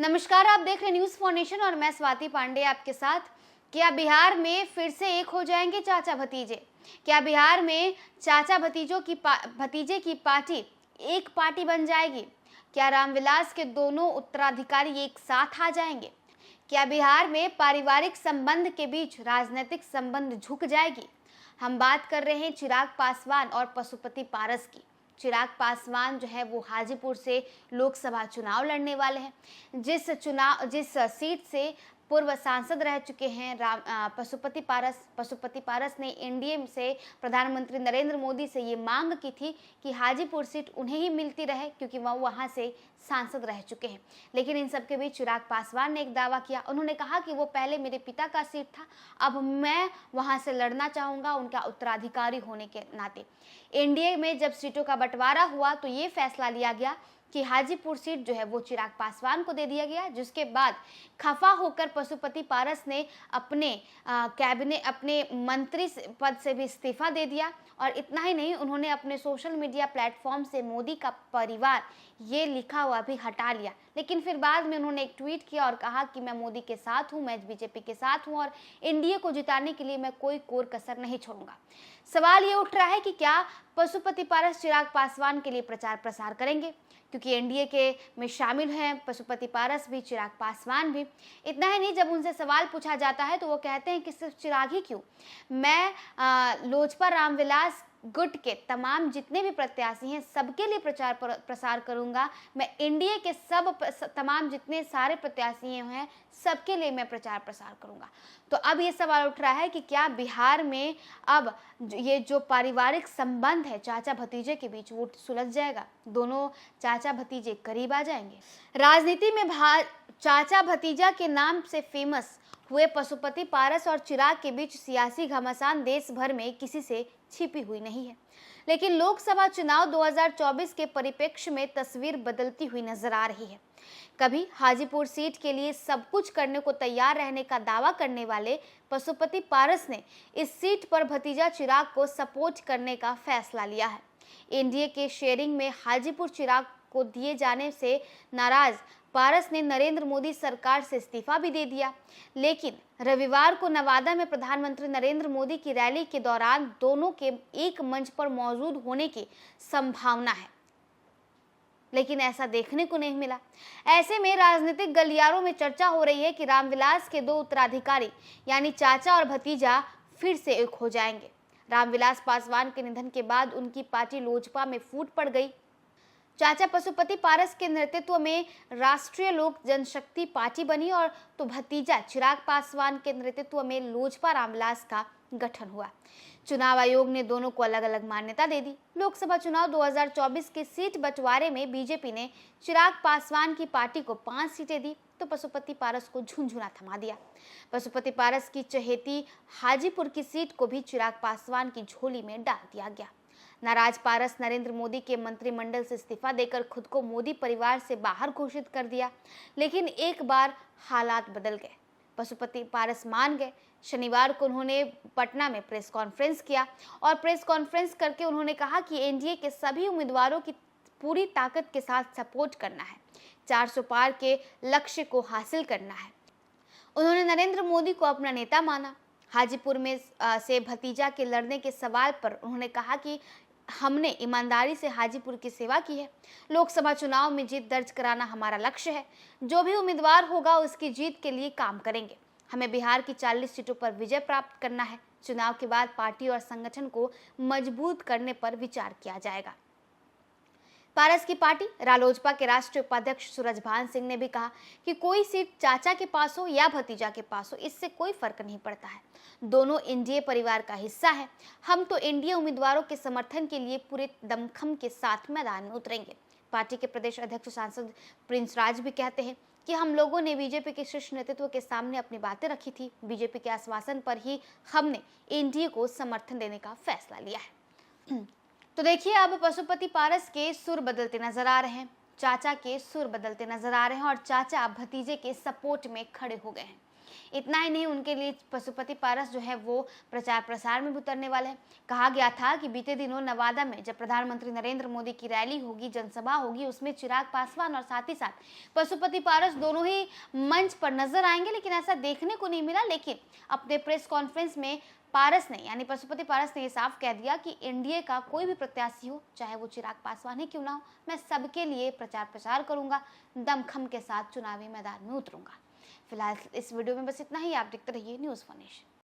नमस्कार, आप देख रहे न्यूज फॉर नेशन और मैं स्वाति पांडे आपके साथ। क्या बिहार में फिर से एक हो जाएंगे चाचा भतीजे? क्या बिहार में चाचा भतीजे की पार्टी एक पार्टी बन जाएगी? क्या रामविलास के दोनों उत्तराधिकारी एक साथ आ जाएंगे? क्या बिहार में पारिवारिक संबंध के बीच राजनीतिक संबंध झुक जाएगी? हम बात कर रहे हैं चिराग पासवान और पशुपति पारस की। चिराग पासवान जो है वो हाजीपुर से लोकसभा चुनाव लड़ने वाले हैं। जिस सीट से पूर्व सांसद रह चुके हैं पशुपति पारस ने एनडीए से प्रधानमंत्री नरेंद्र मोदी से ये मांग की थी कि हाजीपुर सीट उन्हें ही मिलती रहे, क्योंकि वह वहां से सांसद रह चुके हैं। लेकिन इन सब के बीच चिराग पासवान ने एक दावा किया। उन्होंने कहा कि वो पहले मेरे पिता का सीट था, अब मैं वहां से लड़ना चाहूंगा उनका उत्तराधिकारी होने के नाते। एनडीए में जब सीटों का बंटवारा हुआ तो ये फैसला लिया गया कि हाजीपुर सीट जो है वो चिराग पासवान को दे दिया गया, जिसके बाद खफा होकर पशुपति पारस ने अपने मंत्री पद से भी इस्तीफा दे दिया। और इतना ही नहीं, उन्होंने अपने सोशल मीडिया प्लेटफॉर्म से मोदी का परिवार ये लिखा हुआ भी हटा लिया। लेकिन फिर बाद में उन्होंने एक ट्वीट किया और कहा कि मैं मोदी के साथ हूँ, मैं बीजेपी के साथ हूँ और एनडीए को जिताने के लिए मैं कोई कोर कसर नहीं छोड़ूंगा। सवाल ये उठ रहा है कि क्या पशुपति पारस चिराग पासवान के लिए प्रचार प्रसार करेंगे, क्योंकि एनडीए के में शामिल हैं पशुपति पारस भी, चिराग पासवान भी। इतना ही नहीं, जब उनसे सवाल पूछा जाता है तो वो कहते हैं कि सिर्फ चिराग ही क्यों, मैं लोजपा रामविलास गुट के तमाम जितने भी प्रत्याशी हैं सबके लिए प्रचार प्रसार करूंगा। मैं एनडीए के तमाम जितने सारे प्रत्याशी हैं सबके लिए मैं प्रचार प्रसार करूंगा। तो अब ये सवाल उठ रहा है कि क्या बिहार में अब ये जो पारिवारिक संबंध है चाचा भतीजे के बीच वो सुलझ जाएगा, दोनों चाचा भतीजे करीब आ जाएंगे। राजनीति में चाचा भतीजा के नाम से फेमस हुए पशुपति पारस और चिराग के बीच सियासी घमासान देश भर में किसी से छिपी हुई नहीं है। लेकिन लोकसभा चुनाव 2024 के परिप्रेक्ष्य में तस्वीर बदलती हुई नजर आ रही है। कभी हाजीपुर सीट के लिए सब कुछ करने को तैयार रहने का दावा करने वाले पशुपति पारस ने इस सीट पर भतीजा चिराग को सपोर्ट करने का फैसला लिया है। एनडीए के शेयरिंग में हाजीपुर चिराग को दिए जाने से नाराज पारस ने नरेंद्र मोदी सरकार से इस्तीफा भी दे दिया। लेकिन रविवार को नवादा में प्रधानमंत्री नरेंद्र मोदी की रैली के दौरान दोनों के एक मंच पर मौजूद होने की संभावना है, लेकिन ऐसा देखने को नहीं मिला। ऐसे में राजनीतिक गलियारों में चर्चा हो रही है कि रामविलास के दो उत्तराधिकारी यानी चाचा और भतीजा फिर से एक हो जाएंगे। रामविलास पासवान के निधन के बाद उनकी पार्टी लोजपा में फूट पड़ गई। चाचा पशुपति पारस के नेतृत्व में राष्ट्रीय लोक जनशक्ति पार्टी बनी और तो भतीजा चिराग पासवान के नेतृत्व में लोजपा रामविलास का गठन हुआ। चुनाव आयोग ने दोनों को अलग अलग मान्यता दे दी। लोकसभा चुनाव 2024 के सीट बंटवारे में बीजेपी ने चिराग पासवान की पार्टी को 5 सीटें दी तो पशुपति पारस को झुंझुना थमा दिया। पशुपति पारस की चहेती हाजीपुर की सीट को भी चिराग पासवान की झोली में डाल दिया गया। नाराज पारस नरेंद्र मोदी के मंत्रिमंडल से इस्तीफा देकर खुद को मोदी परिवार से बाहर घोषित कर दिया। लेकिन एक बार हालात बदल गए, पशुपति पारस मान गए। शनिवार को उन्होंने पटना में प्रेस कॉन्फ्रेंस किया और प्रेस कॉन्फ्रेंस करके उन्होंने कहा कि एनडीए के सभी उम्मीदवारों की पूरी ताकत के साथ सपोर्ट करना है, 400 पार के लक्ष्य को हासिल करना है। उन्होंने नरेंद्र मोदी को अपना नेता माना। हाजीपुर में से भतीजा के लड़ने के सवाल पर उन्होंने कहा कि हमने ईमानदारी से हाजीपुर की सेवा की है। लोकसभा चुनाव में जीत दर्ज कराना हमारा लक्ष्य है। जो भी उम्मीदवार होगा उसकी जीत के लिए काम करेंगे। हमें बिहार की 40 सीटों पर विजय प्राप्त करना है। चुनाव के बाद पार्टी और संगठन को मजबूत करने पर विचार किया जाएगा। पारस की पार्टी रालोजपा के राष्ट्रीय उपाध्यक्ष सूरजभान सिंह ने भी कहा कि कोई सीट चाचा के पास हो या भतीजा के पास हो, इससे कोई फर्क नहीं पड़ता है। दोनों एनडीए परिवार का हिस्सा है। हम तो एनडीए उम्मीदवारों के समर्थन के लिए पूरे दमखम के साथ मैदान में उतरेंगे। पार्टी के प्रदेश अध्यक्ष सांसद प्रिंस राज भी कहते हैं कि हम लोगों ने बीजेपी के शीर्ष नेतृत्व के सामने अपनी बातें रखी थी। बीजेपी के आश्वासन पर ही हमने एनडीए को समर्थन देने का फैसला लिया है। तो देखिए, अब पशुपति पारस के सुर बदलते नजर आ रहे हैं, चाचा के सुर बदलते नजर आ रहे हैं और चाचा अब भतीजे के सपोर्ट में खड़े हो गए हैं। इतना ही नहीं, उनके लिए पशुपति पारस जो है वो प्रचार प्रसार में भी उतरने वाले हैं। कहा गया था कि बीते दिनों नवादा में जब प्रधानमंत्री नरेंद्र मोदी की रैली होगी, जनसभा होगी, उसमें चिराग पासवान और साथ ही साथ पशुपति पारस दोनों ही मंच पर नजर आएंगे, लेकिन ऐसा देखने को नहीं मिला। लेकिन अपने प्रेस कॉन्फ्रेंस में पारस ने यानी पशुपति पारस ने यह साफ कह दिया कि एनडीए का कोई भी प्रत्याशी हो, चाहे वो चिराग पासवान ही क्यों ना हो, मैं सबके लिए प्रचार प्रसार करूंगा, दमखम के साथ चुनावी मैदान में उतरूंगा। फिलहाल इस वीडियो में बस इतना ही। आप देखते रहिए न्यूज़ फॉर नेशन।